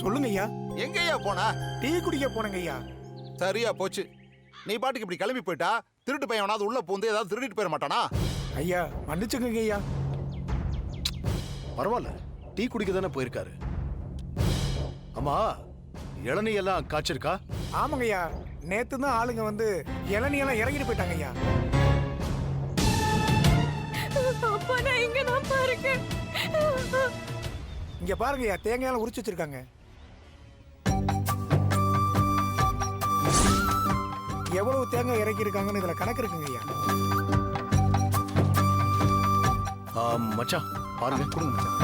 சொல்லுங்க ஐயா. எங்கய்யா போனா? டீ குடிக்க போனங்க ஐயா. சரியா போச்சு. நீ பாட்டுக்கு இப்படி கிளம்பி போயிட்டா திருட்டு பையனாவது உள்ள பூந்து ஏதாவது திருடிட்டு போயிட மாட்டானா? ஐயா மன்னிச்சுங்க ஐயா. பரவாயில்ல, டீ குடிக்க தானே போயிருக்காரு. அம்மா, இளநீ எல்லாம் காய்ச்சிருக்கா? ஆமாங்க ஐயா, நேத்து தான் ஆளுங்க வந்து இளநியெல்லாம் இறங்கிட்டு போயிட்டாங்க ஐயா. அப்பா நான் இங்க தான் பாருங்க. இங்க பாருங்க ஐயா, தேங்காயெல்லாம் உரிச்சு வச்சிருக்காங்க. எவ்வளவு தேங்காய் இறக்கி இருக்காங்கன்னு இதுல கணக்கு இருக்குங்க ஐயா. மச்சான் பாருங்க. கொடுங்க மச்சான்.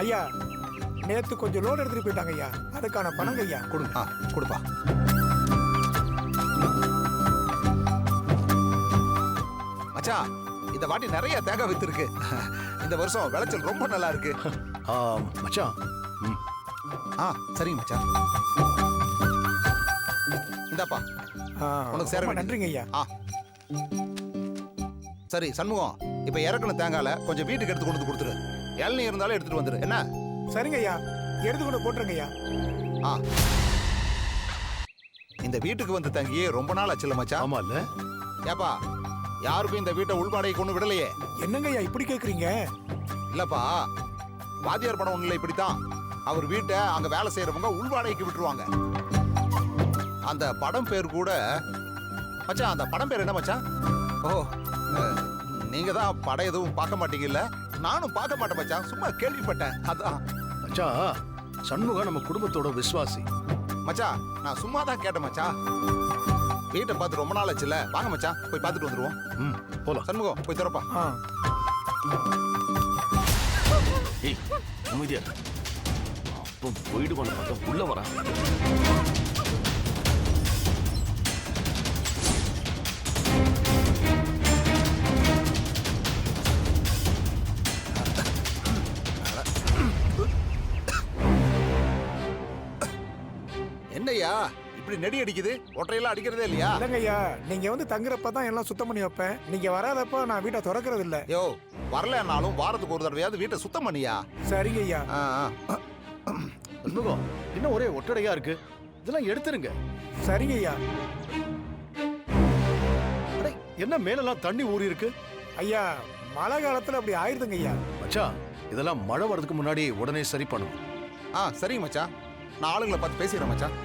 ஐயா நேத்து கொஞ்சம் லோன் எடுத்துட்டு போயிட்டாங்க ஐயா, அதுக்கான பணங்க ஐயா. கொடுங்க. கொடுப்பா. மச்சான், இந்த வாட்டி நிறைய தேங்காய் வித்து இருக்கு. இந்த வருஷம் விளைச்சல் ரொம்ப நல்லா இருக்கு. மச்சான். சரிங்க மச்சான். இந்தாப்பா, உனக்கு சேர நன்றிங்க ஐயா. சரி சண்முகம், இப்ப இறக்குன தேங்காயில கொஞ்சம் வீட்டுக்கு எடுத்து கொண்டு கொடுத்துரு. இளநீ இருந்தாலும் எடுத்துட்டு வந்துரு. என்ன? சரிங்க ஐயா, எடுத்து கொண்டு போட்டுருங்க ஐயா. இந்த வீட்டுக்கு வந்து தங்கியே ரொம்ப நாள் ஆச்சுல மச்சான். ஆமா இல்ல? ஏப்பா, யாருக்கும் இந்த வீட்டை உள்பாடையை கொண்டு விடலையே. என்னங்க ஐயா இப்படி கேக்குறீங்க? இல்லப்பா, வாத்தியார் படம் ஒண்ணுல இப்படித்தான். அவர் வீட்டை அங்க வேலை செய்யறவங்க உள்வாடகைக்கு விட்டுருவாங்க. அந்த படம் பேர் கூட மச்சான், அந்த படம் பேர் என்ன மச்சான்? ஓ, நீங்க தான் படம் எதுவும் பார்க்க மாட்டீங்கல்ல? நானும் பார்க்க மாட்டேன் மச்சான், சும்மா கேள்விப்பட்டேன். அதான் மச்சான், சண்முகம் நம்ம குடும்பத்தோட விசுவாசி. மச்சான், நான் சும்மா தான் கேட்டேன் மச்சான். வீட்டை பார்த்து ரொம்ப நாள் ஆச்சுல, வாங்க மச்சான் போய் பார்த்துட்டு வந்துருவோம். போலாம். சண்முகம் போய் திறப்பா. ஏய் அமைதியா, அப்போ போயிடுவான பார்த்தா உள்ள வரா. என்னய்யா இப்படி நெடி அடிக்குது? ஒற்றையெல்லாம் அடிக்கிறதே இல்லையா? இல்லங்க ஐயா, நீங்க வந்து தங்குறப்ப தான் எல்லாம் சுத்தம் பண்ணி வைப்பேன். நீங்க வராதப்ப நான் வீட்டை திறக்கிறது இல்ல. யோ, வரலனாலும் வாரத்துக்கு ஒரு தடவையாவது வீட்டை சுத்தம் பண்ணியா? சரிங்க ஐயா. சண்முகம், இன்னும் ஒரே ஒட்டடையா இருக்கு, இதெல்லாம் எடுத்துருங்க. சரிங்க ஐயா. என்ன மேலெல்லாம் தண்ணி ஊறி இருக்கு? ஐயா மழை காலத்துல அப்படி ஆயிருதுங்க ஐயா. மச்சான், இதெல்லாம் மழை வரதுக்கு முன்னாடி உடனே சரி பண்ணணும். சரிங்க மச்சான், நான் ஆளுங்களை பார்த்து பேசிடுறேன் மச்சான்.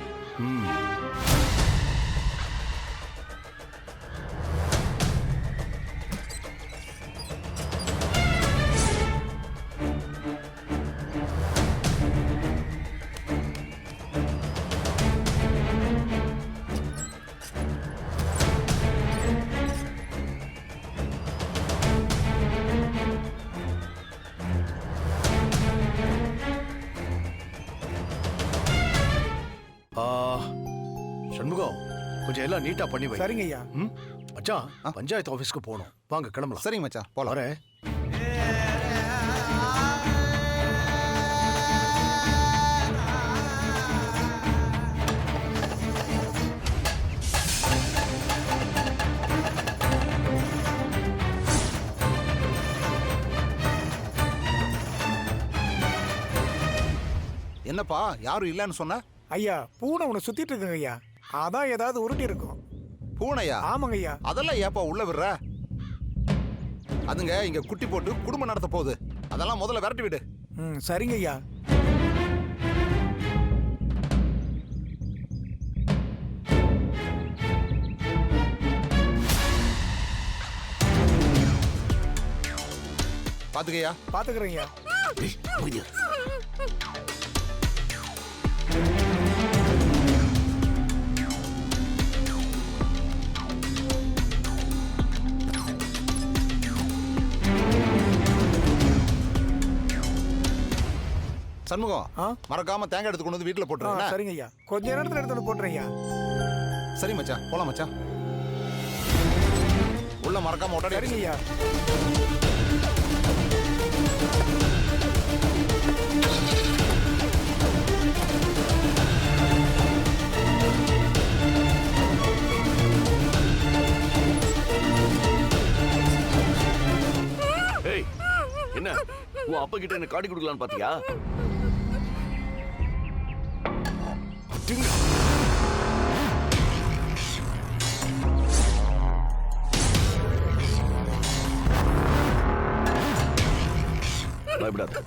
சண்முகம், கொஞ்சம் எல்லாம் நீட்டா பண்ணி வை. சரிங்க ஐயா. மச்சான், பஞ்சாயத்து ஆபீஸ்க்கு போகணும், வாங்க கிளம்பலாம். சரிங்க மச்சான், போலாம். வரேன். என்னப்பா யாரும் இல்லன்னு சொன்ன? ஐயா பூனை உன்னை சுத்திட்டு இருக்குங்க ஐயா, அதான் ஏதாவது உருட்டி இருக்கும். பூனையா? ஆமாங்க ஐயா. அதெல்லாம் ஏப்பா உள்ள விடுற? அதுங்க இங்க குட்டி போட்டு குடும்பம் நடத்த போகுது, அதெல்லாம் முதல்ல விரட்டி விடு. சரிங்க ஐயா. பாத்துக்கையா? பாத்துக்கிறேன் ஐயா. சண்முகம், மறக்காம தேங்காய் எடுத்து கொண்டு வந்து வீட்டுல போட்டுருங்க. சரிங்க ஐயா, கொஞ்ச நேரத்துல எடுத்து வந்து போட்டுறேன் ஐயா. சரி மச்சான், போலாம் மச்சான். உள்ள மறக்காம ஒட்டடை. சரிங்க ஐயா. உன் அப்பா கிட்ட என்ன காட்டி கொடுக்கலான்னு பாத்தியா? பயப்படாத,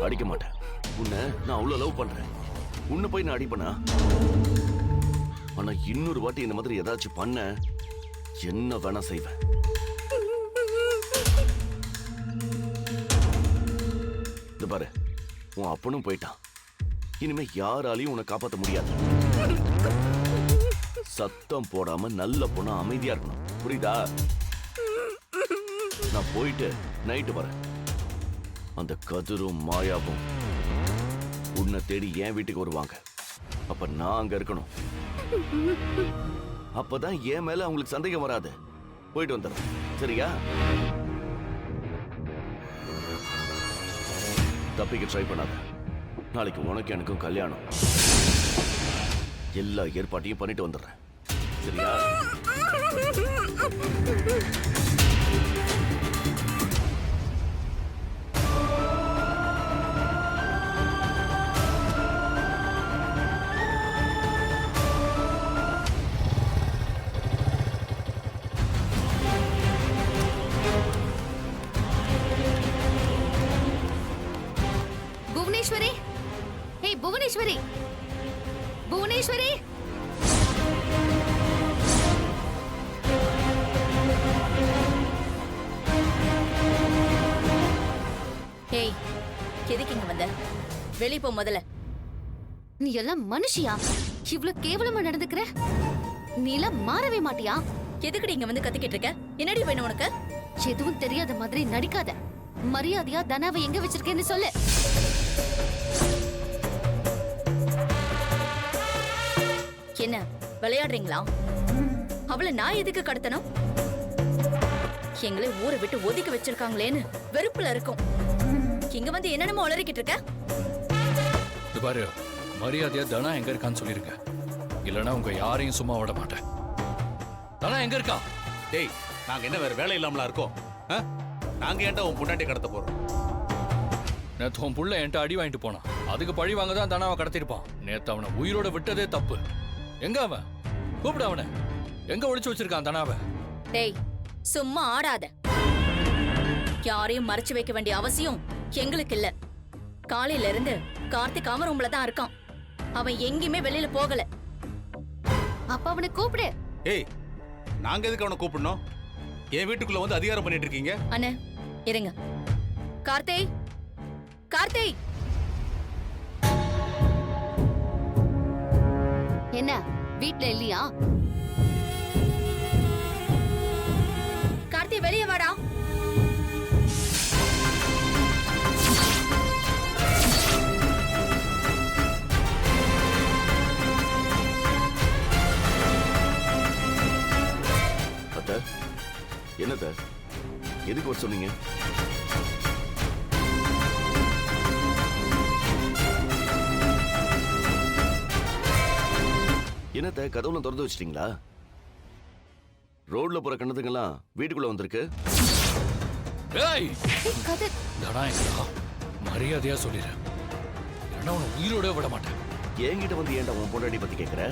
அடிக்க மாட்டேன். உன்னை நான் அவ்வளவு லவ் பண்றேன். உன்னை போய் நான் அடிப்பேனா? ஆனா இன்னொரு வாட்டி இந்த மாதிரி ஏதாச்சும் பண்ண என்ன வேணா செய்வேன். இந்த பாரு, உன் அப்பனும் போயிட்டான். இனிமே யாராலையும் உன்னை காப்பாற்ற முடியாது. சத்தம் போடாம நல்ல பொண்ணா அமைதியா இருக்கணும், புரியுதா? நான் போயிட்டு நைட்டு வரேன். அந்த கதிரும் மாயாவும் உன்னை தேடி என் வீட்டுக்கு வருவாங்க. அப்ப நான் அங்க இருக்கணும். அப்பதான் என் மேல அவங்களுக்கு சந்தேகம் வராது. போயிட்டு வந்துடுறேன், சரியா? தப்பிக்க ட்ரை பண்ணாத. நாளைக்கு உனக்கு எனக்கும் கல்யாணம். எல்லா ஏற்பாட்டையும் பண்ணிட்டு வந்துடுறேன், சரியா? புவனேஸ்வரி, ஹே புவனேஸ்வரி, புவனேஸ்வரி. ஏய், எதுக்கு இங்க வந்த? வெளிய போ முதல்ல. நீ எல்லாம் மனுஷியா? இவ்ளோ கேவலமா நடந்துக்கிற? நீ எல்லாம் மாறவே மாட்டியா? எதுக்குடி இங்க வந்து கத்திக்கிட்டு இருக்க? என்னடி வேணும் உனக்கு? எதுவும் தெரியாத மாதிரி நடிக்காத. மரியாதையா தனாவை எங்க வச்சிருக்கேன்னு சொல்லு. என்ன விளையாடுறீங்களா? அவளை நான் எதுக்கு கடத்தணும்? எங்களை ஊரை விட்டு ஒதுக்கி வச்சிருக்காங்களேன்னு வெறுப்புல இருக்கும். இங்க வந்து என்னென்னமோ உளறிக்கிட்டு இருக்க? இது பாரு, மரியாதையா தனா எங்க இருக்கான்னு சொல்லிருக்க. இல்லனா உங்க யாரையும் சும்மா விட மாட்டேன். தனா எங்க இருக்கா? டேய், நாங்க என்ன வேற வேலை இல்லாமலா இருக்கோம்? நாங்க ஏன்டா உன் பொண்டாட்டி கடத்த போறோம்? நேத்து உன் புள்ள என்கிட்ட அடி வாங்கிட்டு போனான். அதுக்கு பழி வாங்க தான் தனாவை கடத்திருப்பான். நேத்து அவனை உயிரோட விட்டதே தப்பு. எங்க அவன்? கூப்பிடு அவனை. எங்க ஒளிச்சு வச்சிருக்கான் தனாவை? டேய், சும்மா ஆடாத. யாரையும் மறைச்சு வைக்க வேண்டிய அவசியம் எங்களுக்கு இல்ல. காலையில இருந்து கார்த்திக் அவன் ரூம்ல தான் இருக்கான். அவன் எங்கேயுமே வெளியில போகல. அப்ப அவனை கூப்பிடு. ஏய், நாங்க எதுக்கு அவனை கூப்பிடணும்? என் வீட்டுக்குள்ள வந்து அதிகாரம் பண்ணிட்டு இருக்கீங்க. அண்ணே இருங்க. கார்த்திக், கார்த்திக். என்ன வீட்ல இல்லையா? கார்த்திக் வெளியே வாடா. அத்த, என்னத்த? எதுக்கு வர சொன்னீங்க? என்னத்த, கதவுல திறந்து வச்சிட்டீங்களா? ரோட்ல போற கண்ணத்துக்கெல்லாம் வீட்டுக்குள்ள வந்திருக்கு. ஏய், கதிர், தனா எங்கடா? மரியாதையா சொல்லிடு. இல்லைன்னா உன்னை உயிரோட விட மாட்டேன். என்கிட்ட வந்து ஏன்டா உன் பொண்டாட்டி பத்தி கேட்கிற?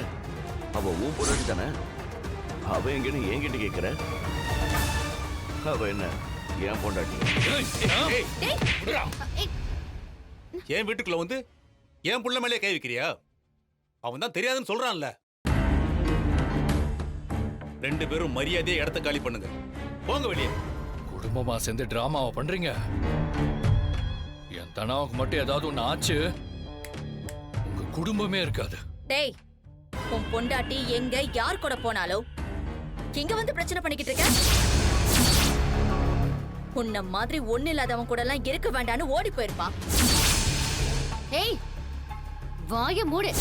அவ உன் பொண்டாட்டி தானே? அவ எங்கன்னு என்கிட்ட கேட்கிற? அவ என்ன என் பொண்டாட்டி? என் வீட்டுக்குள்ள வந்து என் புள்ள மேலே கை வைக்கிறியா? அவன் தான் தெரியாதுன்னு சொல்றான்ல. ரெண்டு பேரும் மரியாதையை இடத்த காலி பண்ணுங்க. போங்க வெளியே. குடும்பமா சேர்ந்து டிராமாவை பண்றீங்க. என் தனாவுக்கு மட்டும் ஏதாவது ஒண்ணு ஆச்சு, உங்க குடும்பமே இருக்காது. டேய், உன் பொண்டாட்டி எங்க யார் கூட போனாலோ இங்க வந்து பிரச்சனை பண்ணிக்கிட்டு இருக்க? உன்ன மாதிரி ஒண்ணு இல்லாதவன் கூட எல்லாம் இருக்க வேண்டான்னு ஓடி போயிருப்பான். ஏய், வாய மூடு.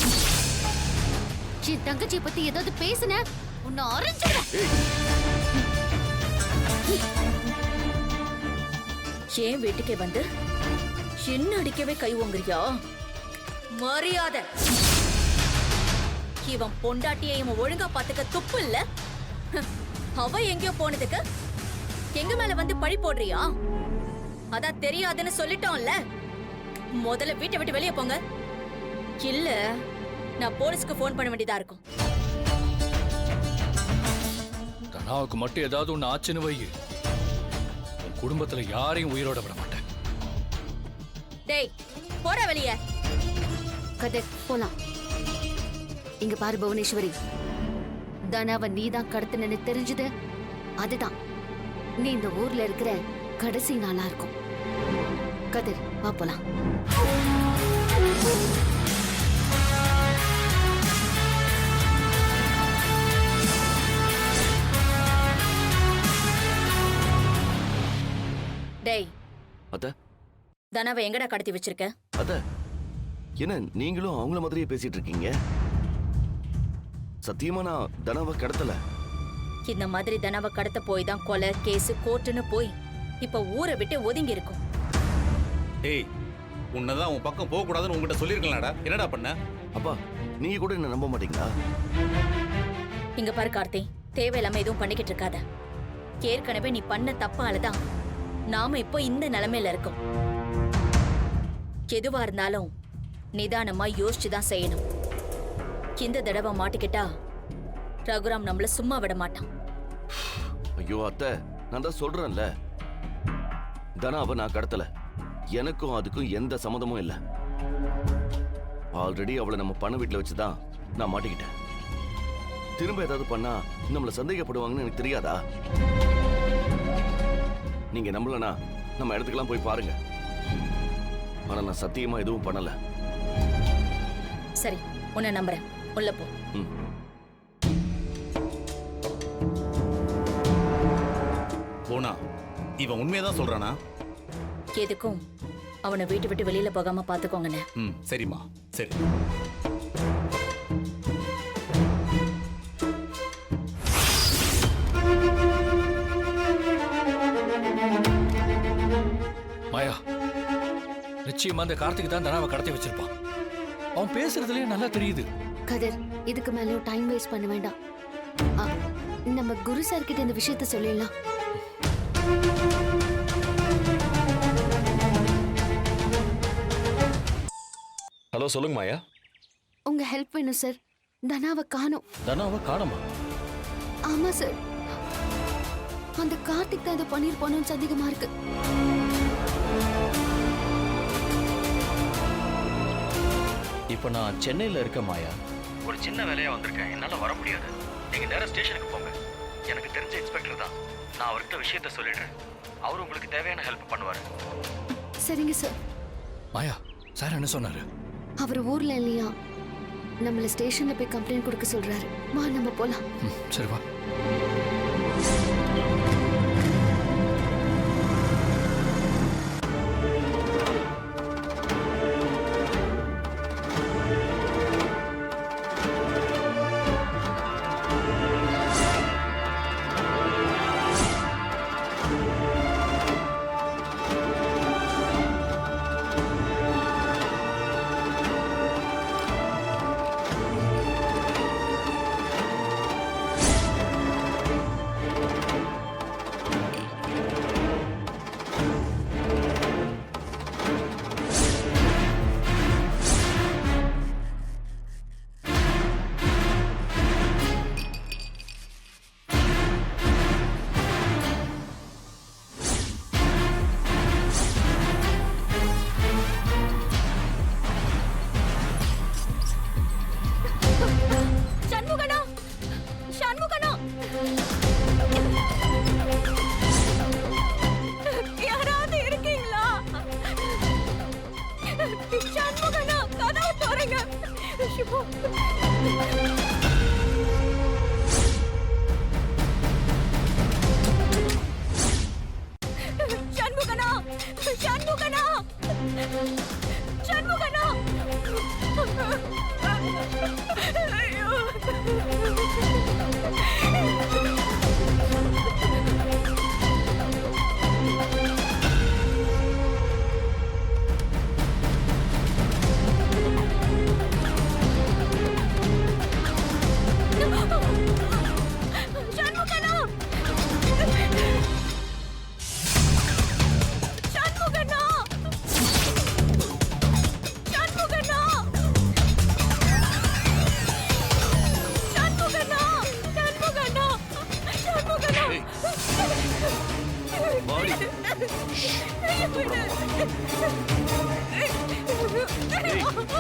என் தங்கச்சி பத்தி ஏதாவது பேசுன உன்னை அரைஞ்சிடுவேன். ஏன் வீட்டுக்கே வந்து என்ன அடிக்கவே கை ஓங்குறியா? மரியாதை. இவன் பொண்டாட்டியை இவன் ஒழுங்கா பாத்துக்க துப்பு இல்ல. அவ எங்கேயோ போனதுக்கு எங்க மேல வந்து பழி போடுறியா? அதான் தெரியாதுன்னு சொல்லிட்டோம்ல. முதல்ல வீட்டை விட்டு வெளியே போங்க. இல்ல நான் போலீஸ்க்கு ஃபோன் பண்ண வேண்டியதா இருக்கும். தனாவுக்கு மட்டும் ஏதாவது ஒண்ணு ஆச்சுன்னு வை, உன் குடும்பத்துல யாரையும் உயிரோட விட மாட்டேன். டேய் போடா வெளியே. கதிர் போலாம். இங்க பாரு புவனேஸ்வரி, தனாவை நீதான் கடத்தினு தெரிஞ்சது, அதுதான் நீ இந்த ஊர்ல இருக்கிற கடைசி நாளா இருக்கும். கதிர் வா போலாம். டேய் அத்த தனாவை எங்கடா கடத்தி வச்சிருக்க? அத்த என்ன நீங்களும் அவங்கள மாதிரியே பேசிட்டு இருக்கீங்க? சத்தியமா நான் தனாவை கடத்தல. இந்த மாதிரி தனாவை கடத்த போய் தான் கொலை கேஸ் கோர்ட்டுன்னு போய் இப்ப ஊரை விட்டு ஒதுங்கி இருக்கும். டேய், உன்னதான் உன் பக்கம் போக கூடாதுன்னு உங்ககிட்ட சொல்லிருக்கலாம்டா. என்னடா பண்ண? அப்பா நீங்க கூட என்ன நம்ப மாட்டீங்களா? இங்க பாரு கார்த்தி, தேவையில்லாம எதுவும் பண்ணிக்கிட்டு இருக்காத. ஏற்கனவே நீ பண்ண தப்பாலதான் நாம இப்போ இந்த நிலைமையில இருக்கோம். எதுவா இருந்தாலும் நிதானமா யோசிச்சுதான் செய்யணும். இந்த தடவை மாட்டிக்கிட்டா ரகுராம் நம்மள சும்மா விட மாட்டான். ஐயோ அத்தை, நான் தான் சொல்றேன்ல, தனாவை நான் கடத்தல. எனக்கும் அதுக்கும் எந்த சம்மதமும் இல்லை. ஆல்ரெடி அவளை நம்ம பண்ண வீட்டுல வச்சுதான் நான் மாட்டிக்கிட்டேன். திரும்ப ஏதாவது பண்ணா நம்மள சந்தேகப்படுவாங்கன்னு எனக்கு தெரியாதா? நீங்க நம்பலனா நம்ம இடத்துக்கெல்லாம் போய் பாருங்க. ஆனா நான் சத்தியமா எதுவும் பண்ணல. சரி, உன்னை நம்புறேன். உள்ள போ. ம். போனா இவன் உண்மையதான் சொல்றானா? எதுக்கும் அவனை வீட்டு விட்டு வெளியில போகாம பாத்துக்கோங்கண்ணே. ம், சரிம்மா, சரி. மாயா, நிச்சயமா அந்த கார்த்திக் தான் தனாவை கடத்தி வச்சிருப்பான். அவன் பேசுறதுலயே நல்லா தெரியுது. கதிர், இதுக்கு மேல டைம் வேஸ்ட் பண்ண வேண்டாம். ஆ, நம்ம குரு சார் கிட்ட இந்த விஷயத்த சொல்லிடலாம். ஹலோ, சொல்லுங்க மாயா. உங்க ஹெல்ப் வேணும் சார். தனாவை காணோம். தனாவை காணோமா? ஆமா சார், அந்த கார்த்திக் தான் இதை பண்ணிருப்பானோன்னு சந்தேகமா இருக்கு. இப்போ நான் சென்னையில் இருக்க மாயா. ஒரு சின்ன வேலையா வந்திருக்கேன், என்னால் வர முடியாது. நீங்கள் நேராக ஸ்டேஷனுக்கு போங்க. எனக்கு தெரிஞ்ச இன்ஸ்பெக்டர் தான், நான் அவர்கிட்ட விஷயத்த சொல்லிடுறேன். அவர் உங்களுக்கு தேவையான ஹெல்ப் பண்ணுவார். சரிங்க சார். மாயா, சார் என்ன சொன்னாரு? அவர் ஊர்ல இல்லையா, நம்மள ஸ்டேஷன்ல போய் கம்ப்ளைண்ட் கொடுக்க சொல்றாரு. வா நம்ம போலாம். சரி வா. வாடி. ஏய்,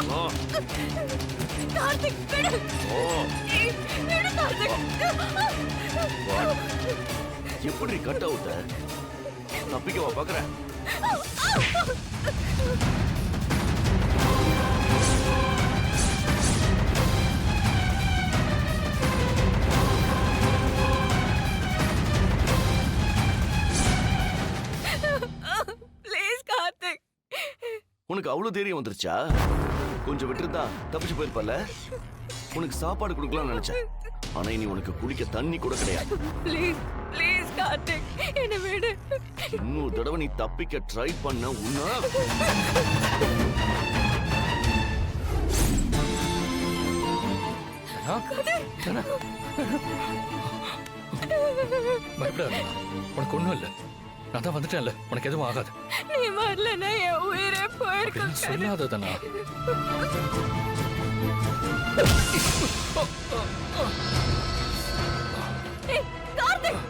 வா. கார்த்திக் விடு. ஓ, விடு கார்த்திக். வா. எப்படி கட் அவுட்ட தப்பிக்கவா பாக்குற? ப்ளீஸ் கார்த்திக். உனக்கு அவ்வளவு தைரியம் வந்துருச்சா? கொஞ்சம் விட்டுருந்தா தப்பிச்சு போயிருப்பல. உனக்கு சாப்பாடு கொடுக்கலாம்னு நினைச்சேன். ஆனா இனி உனக்கு குடிக்க தண்ணி கூட கிடையாது. ப்ளீஸ் ப்ளீஸ் கார்த்திக் என்ன விடு. இன்னொரு தடவை நீ தப்பிக்க ட்ரை பண்ண உன்ன தனா, பயப்படாத. உனக்கு ஒண்ணும் இல்ல. நான் தான் வந்துட்டேன்ல, உனக்கு எதுவும் ஆகாது. நீ வரலன்னா என் உயிரே போயிருக்கும். அப்படின்னு சொல்லாத தனா. ஏய், கார்த்திக்